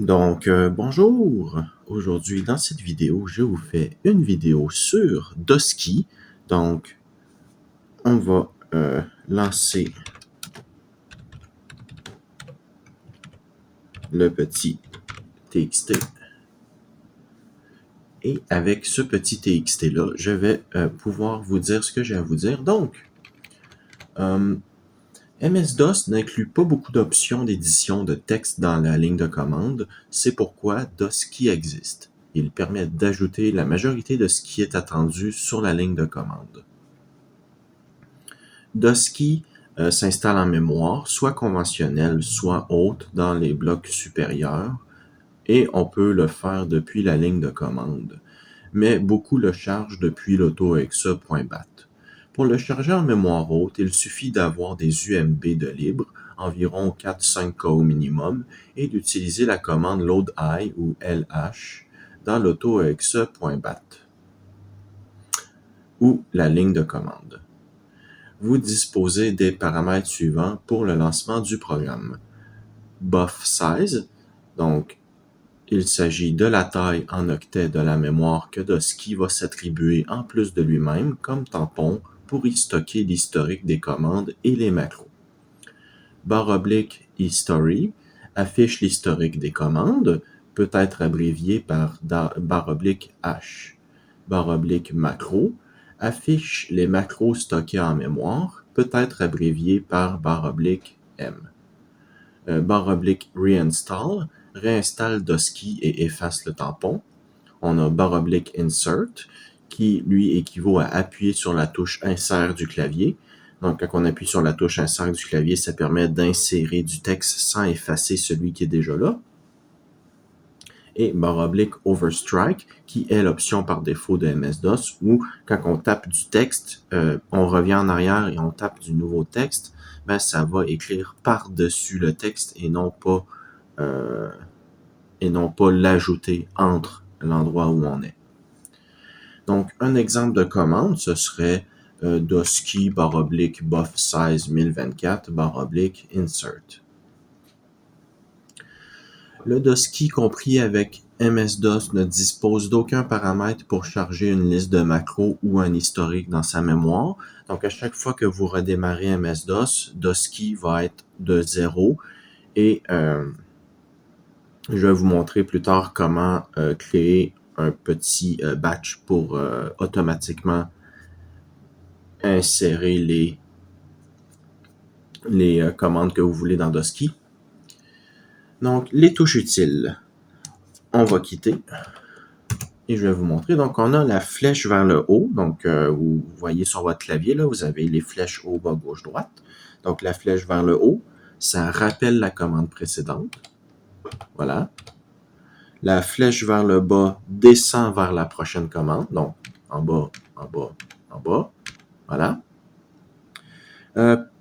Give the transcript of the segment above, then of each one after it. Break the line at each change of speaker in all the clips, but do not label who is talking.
Bonjour! Aujourd'hui, dans cette vidéo, je vous fais une vidéo sur Dosky. Donc, on va lancer le petit TXT. Et avec ce petit TXT-là, je vais pouvoir vous dire ce que j'ai à vous dire. Donc, MS-DOS n'inclut pas beaucoup d'options d'édition de texte dans la ligne de commande. C'est pourquoi Dosky existe. Il permet d'ajouter la majorité de ce qui est attendu sur la ligne de commande. Dosky s'installe en mémoire, soit conventionnelle, soit haute dans les blocs supérieurs, et on peut le faire depuis la ligne de commande. Mais beaucoup le chargent depuis l'auto-exa.bat. Pour le charger en mémoire haute, il suffit d'avoir des UMB de libre, environ 4-5 K au minimum, et d'utiliser la commande loadi ou LH dans l'auto-exa.bat ou la ligne de commande. Vous disposez des paramètres suivants pour le lancement du programme. Buff size, donc il s'agit de la taille en octets de la mémoire que Dosky va s'attribuer en plus de lui-même comme tampon pour y stocker l'historique des commandes et les macros. /history affiche l'historique des commandes, peut être abrévié par /h. /macro affiche les macros stockés en mémoire, peut être abrévié par /m. /reinstall réinstalle Dosky et efface le tampon. On a /insert qui lui équivaut à appuyer sur la touche insert du clavier. Donc quand on appuie sur la touche insert du clavier, ça permet d'insérer du texte sans effacer celui qui est déjà là. Et /overstrike qui est l'option par défaut de MS-DOS où quand on tape du texte, on revient en arrière et on tape du nouveau texte, ben ça va écrire par-dessus le texte et non pas l'ajouter entre l'endroit où on est. Donc, un exemple de commande, ce serait Dosky /buff size 1024 /insert. Le Dosky compris avec MS-DOS ne dispose d'aucun paramètre pour charger une liste de macros ou un historique dans sa mémoire. Donc, à chaque fois que vous redémarrez MS-DOS, Dosky va être de 0 et je vais vous montrer plus tard comment créer un petit batch pour automatiquement insérer les commandes que vous voulez dans Dosky. Donc, les touches utiles. On va quitter et je vais vous montrer. Donc, on a la flèche vers le haut. Donc, vous voyez sur votre clavier, là, vous avez les flèches haut, bas, gauche, droite. Donc, la flèche vers le haut, ça rappelle la commande précédente. Voilà. La flèche vers le bas descend vers la prochaine commande. Donc, en bas, en bas, en bas. Voilà.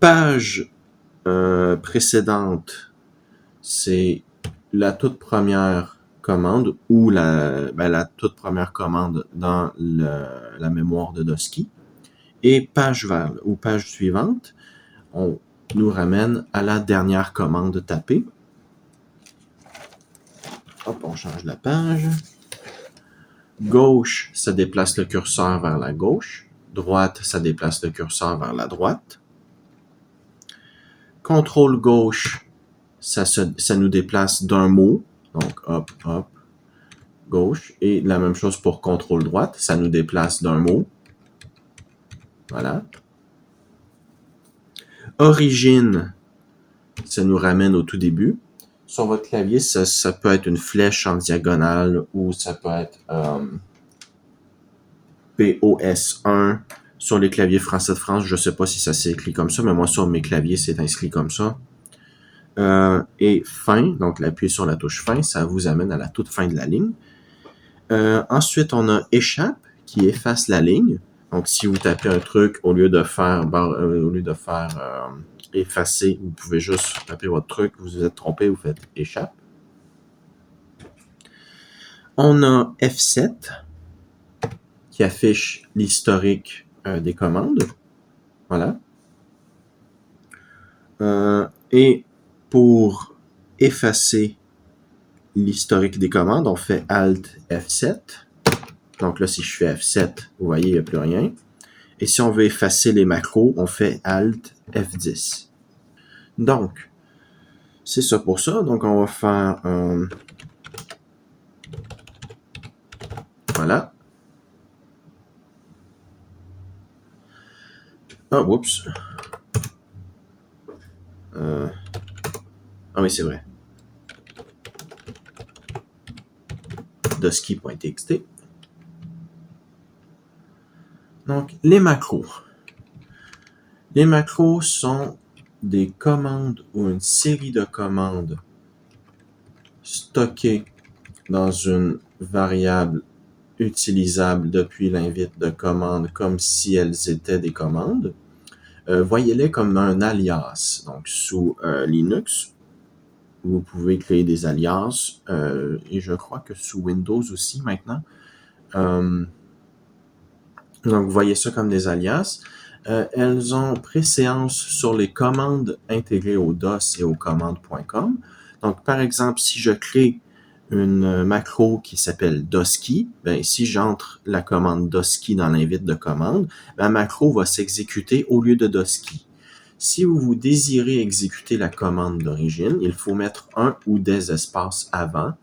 Page précédente, c'est la toute première commande ou la toute première commande dans la mémoire de Dosky. Et page suivante, on nous ramène à la dernière commande tapée. Hop, on change la page. Gauche, ça déplace le curseur vers la gauche. Droite, ça déplace le curseur vers la droite. Contrôle gauche, ça nous déplace d'un mot. Donc, hop, hop, gauche. Et la même chose pour contrôle droite, ça nous déplace d'un mot. Voilà. Origine, ça nous ramène au tout début. Sur votre clavier, ça peut être une flèche en diagonale ou ça peut être POS1 sur les claviers français de France. Je ne sais pas si ça s'est écrit comme ça, mais moi, sur mes claviers, c'est inscrit comme ça. Et fin, donc l'appuyer sur la touche fin, ça vous amène à la toute fin de la ligne. Ensuite, on a échappe qui efface la ligne. Donc, si vous tapez un truc, au lieu de faire effacer, vous pouvez juste taper votre truc, vous vous êtes trompé, vous faites échappe. On a F7 qui affiche l'historique des commandes. Voilà. Et pour effacer l'historique des commandes, on fait Alt F7. Donc là, si je fais F7, vous voyez, il n'y a plus rien. Et si on veut effacer les macros, on fait Alt F10. Donc, c'est ça pour ça. Donc, on va faire voilà. Ah, oups. Ah oui, c'est vrai. Dosky.txt. Donc, les macros. Les macros sont des commandes ou une série de commandes stockées dans une variable utilisable depuis l'invite de commande comme si elles étaient des commandes. Voyez-les comme un alias. Donc, sous Linux, vous pouvez créer des alias et je crois que sous Windows aussi maintenant. Donc, vous voyez ça comme des alias. Elles ont préséance sur les commandes intégrées au DOS et au commandes.com. Donc, par exemple, si je crée une macro qui s'appelle Dosky, ben, si j'entre la commande Dosky dans l'invite de commande, la macro va s'exécuter au lieu de Dosky. Si vous désirez exécuter la commande d'origine, il faut mettre un ou des espaces avant.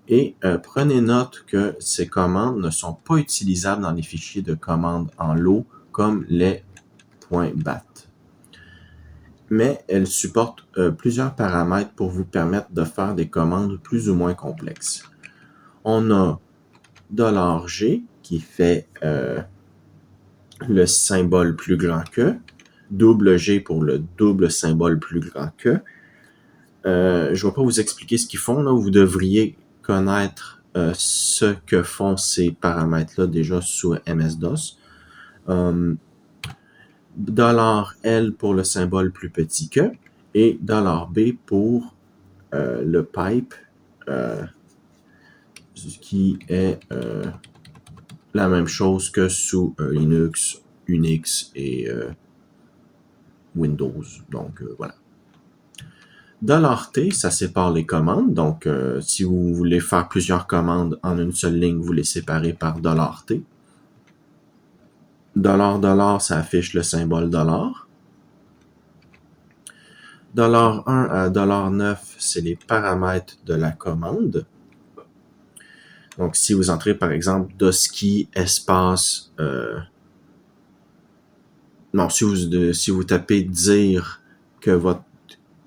Et prenez note que ces commandes ne sont pas utilisables dans les fichiers de commandes en lot comme les .bat. Mais elles supportent plusieurs paramètres pour vous permettre de faire des commandes plus ou moins complexes. On a $G qui fait le symbole plus grand que, double G pour le double symbole plus grand que. Je ne vais pas vous expliquer ce qu'ils font, là. Vous devriez connaître ce que font ces paramètres-là déjà sous MS-DOS. $L pour le symbole plus petit que et $B pour le pipe qui est la même chose que sous Linux, Unix et Windows. Donc voilà. $T, ça sépare les commandes. Donc, si vous voulez faire plusieurs commandes en une seule ligne, vous les séparez par $T. $, ça affiche le symbole $. $1 à $9, c'est les paramètres de la commande. Donc, si vous entrez, par exemple, Dosky espace... non, si vous tapez dire que votre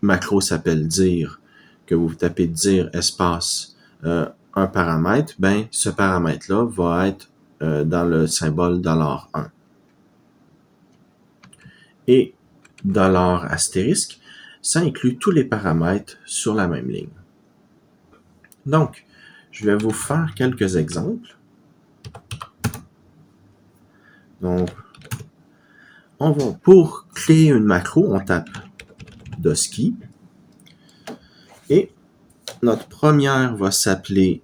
macro s'appelle dire, que vous tapez dire espace un paramètre, ben ce paramètre-là va être dans le symbole $1. Et $*, ça inclut tous les paramètres sur la même ligne. Donc, je vais vous faire quelques exemples. Donc, pour créer une macro, on tape Dosky. Et notre première va s'appeler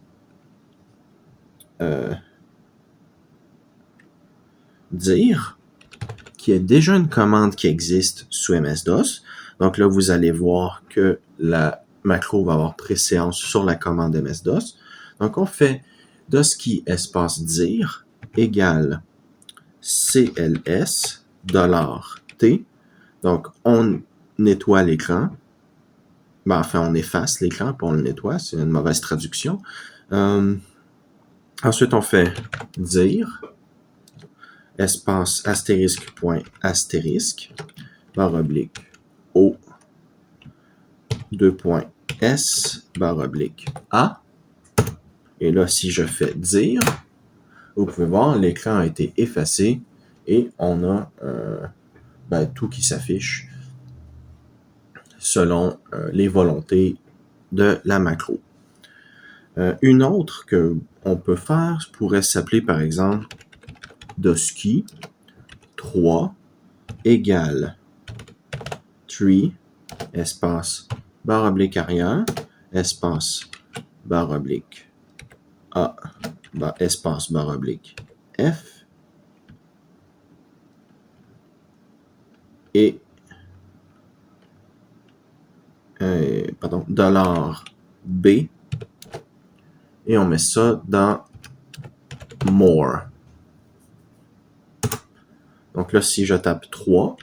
dire, qui est déjà une commande qui existe sous MS-DOS. Donc là, vous allez voir que la macro va avoir préséance sur la commande MS-DOS. Donc on fait Dosky espace dire égale cls $t. Donc on nettoie l'écran. Ben, enfin, on efface l'écran puis on le nettoie. C'est une mauvaise traduction. Ensuite, on fait dire espace astérisque point astérisque barre oblique O 2 points S barre oblique A. Et là, si je fais dire, vous pouvez voir, l'écran a été effacé et on a tout qui s'affiche selon les volontés de la macro. Une autre que on peut faire pourrait s'appeler par exemple Dosky 3 égale tree espace barre oblique arrière espace barre oblique A espace barre oblique F et $B et on met ça dans More. Donc là, si je tape 3,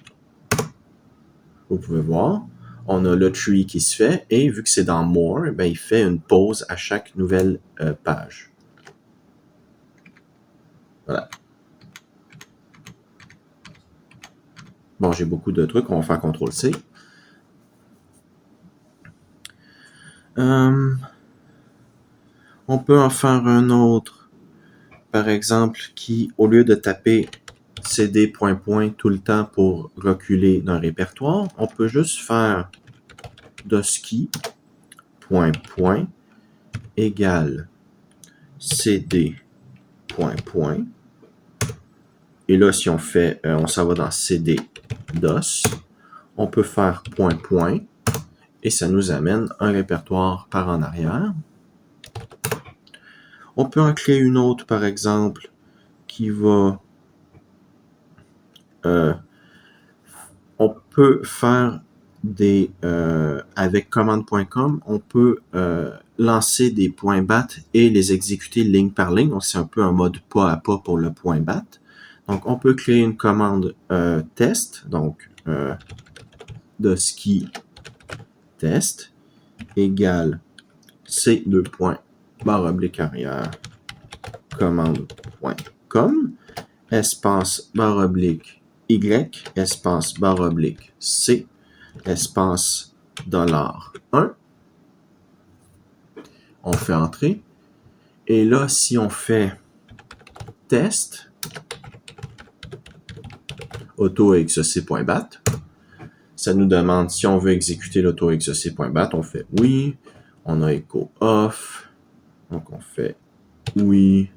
vous pouvez voir, on a le tree qui se fait, et vu que c'est dans More, ben, il fait une pause à chaque nouvelle page. Voilà. Bon, j'ai beaucoup de trucs, on va faire CTRL-C. On peut en faire un autre, par exemple, qui, au lieu de taper cd ... tout le temps pour reculer d'un répertoire, on peut juste faire dosky ... égale cd ... Et là, si on fait, on s'en va dans cd dos, on peut faire ... et ça nous amène un répertoire par en arrière. On peut en créer une autre, par exemple, qui va... on peut faire des... avec commande.com, on peut lancer des .bat et les exécuter ligne par ligne. Donc, c'est un peu un mode pas à pas pour le .bat. Donc, on peut créer une commande test, donc dosky test égale c2 /arrière commande.com espace $y espace $c espace $1. On fait entrer. Et là, si on fait test auto-exec.bat, ça nous demande si on veut exécuter l'auto-exec.bat. On fait oui. On a echo off. Donc, on fait oui.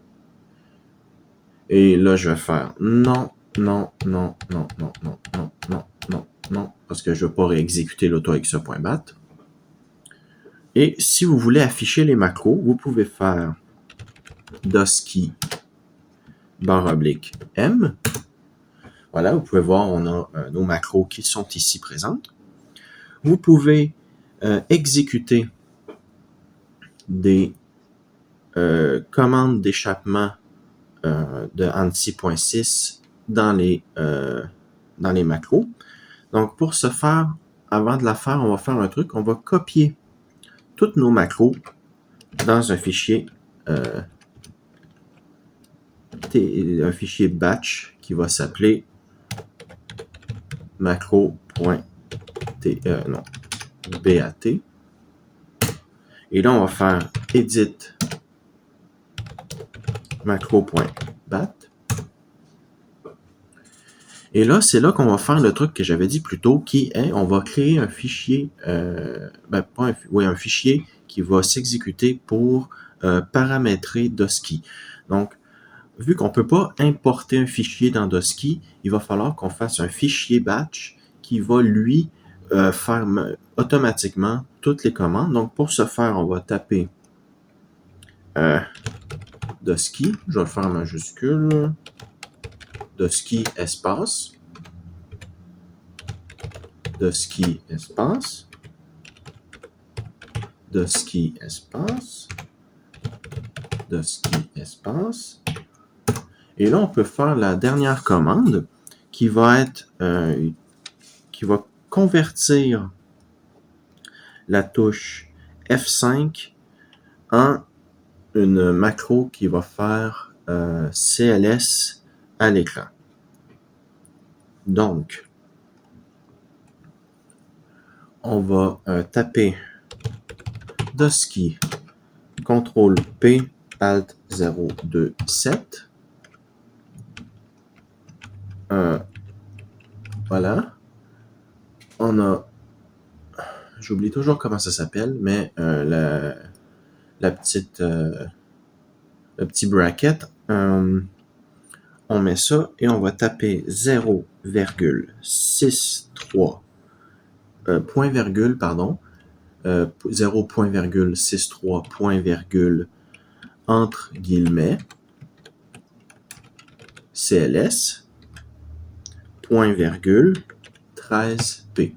Et là, je vais faire non, non, non, non, non, non, non, non, non, non, parce que je ne veux pas réexécuter l'auto-exec.bat. Et si vous voulez afficher les macros, vous pouvez faire dosky /m. Voilà, vous pouvez voir, on a nos macros qui sont ici présentes. Vous pouvez exécuter des commandes d'échappement de ANSI.6 dans les macros. Donc, pour ce faire, avant de la faire, on va faire un truc. On va copier toutes nos macros dans un fichier batch qui va s'appeler macro.bat. Et là, on va faire edit macro.bat. Et là, c'est là qu'on va faire le truc que j'avais dit plus tôt, qui est, on va créer un fichier, un fichier qui va s'exécuter pour paramétrer Dosky. Donc, vu qu'on ne peut pas importer un fichier dans Dosky, il va falloir qu'on fasse un fichier batch qui va, lui, faire automatiquement toutes les commandes. Donc, pour ce faire, on va taper Dosky, je vais le faire en majuscule, Dosky espace, Dosky espace, Dosky espace, Dosky espace. Et là, on peut faire la dernière commande qui va être, qui va convertir la touche F5 en une macro qui va faire CLS à l'écran. Donc, on va taper Dosky CTRL-P Alt 027. Voilà. On a... J'oublie toujours comment ça s'appelle, mais la petite... le petit bracket, on met ça et on va taper 0,63 point virgule, pardon, 0.63 point virgule entre guillemets CLS point virgule 13P.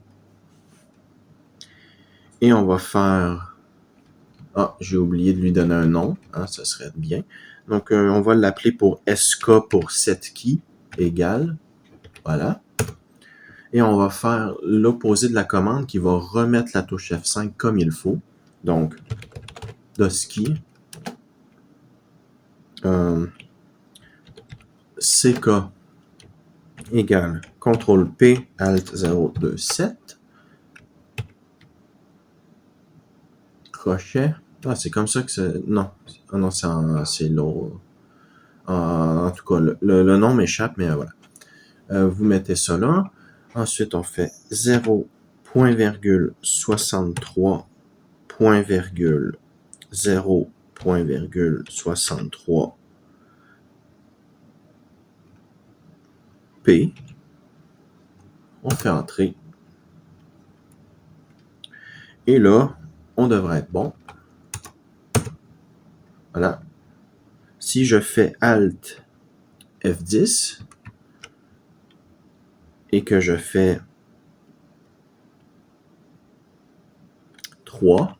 Et on va faire Ah, j'ai oublié de lui donner un nom, hein, ça serait bien. Donc, on va l'appeler pour SK pour setkey égale, voilà. Et on va faire l'opposé de la commande qui va remettre la touche F5 comme il faut. Donc, doskey CK égale CTRL P Alt 027 crochet. Ah, c'est comme ça que c'est. Non, ah non, c'est l'autre. En tout cas, le nom m'échappe, mais voilà. Vous mettez ça là. Ensuite, on fait 0.63 0.63 P. On fait entrer. Et là, on devrait être bon. Voilà. Si je fais Alt F10 et que je fais 3,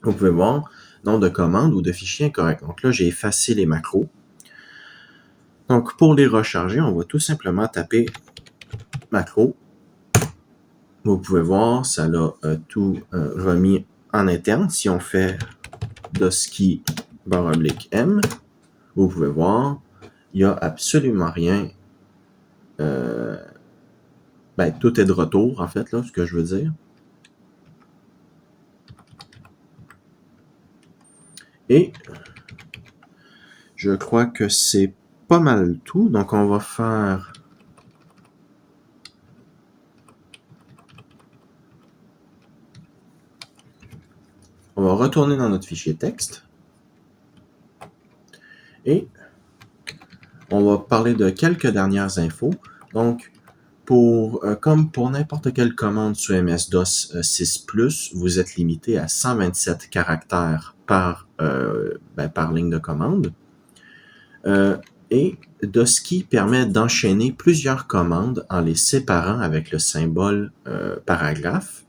vous pouvez voir nom de commande ou de fichier incorrect. Donc là, j'ai effacé les macros. Donc pour les recharger, on va tout simplement taper macro. Vous pouvez voir, ça l'a tout remis en interne. Si on fait doskey /m, vous pouvez voir, il n'y a absolument rien. Tout est de retour, en fait, là, ce que je veux dire. Et je crois que c'est pas mal tout. Donc, on va faire... On va retourner dans notre fichier texte. Et on va parler de quelques dernières infos. Donc, comme pour n'importe quelle commande sous MS-DOS 6+, vous êtes limité à 127 caractères par ligne de commande. Et doskey permet d'enchaîner plusieurs commandes en les séparant avec le symbole paragraphe,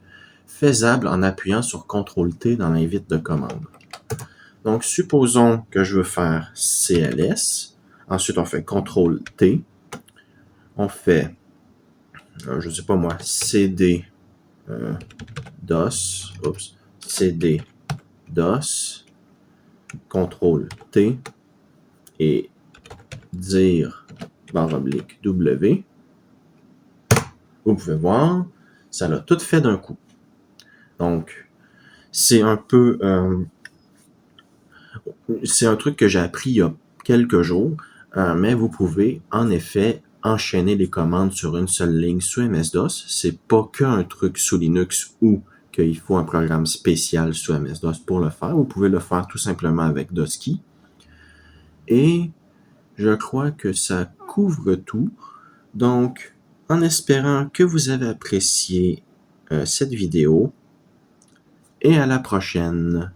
faisable en appuyant sur CTRL-T dans l'invite de commande. Donc, supposons que je veux faire CLS. Ensuite, on fait CTRL-T. On fait, je ne sais pas moi, CD DOS. Oups. CD DOS. CTRL-T. Et dire /W. Vous pouvez voir, ça l'a tout fait d'un coup. Donc, c'est un peu... c'est un truc que j'ai appris il y a quelques jours, mais vous pouvez en effet enchaîner les commandes sur une seule ligne sous MS-DOS. C'est pas qu'un truc sous Linux ou qu'il faut un programme spécial sous MS-DOS pour le faire. Vous pouvez le faire tout simplement avec doskey. Et je crois que ça couvre tout. Donc, en espérant que vous avez apprécié cette vidéo, et à la prochaine.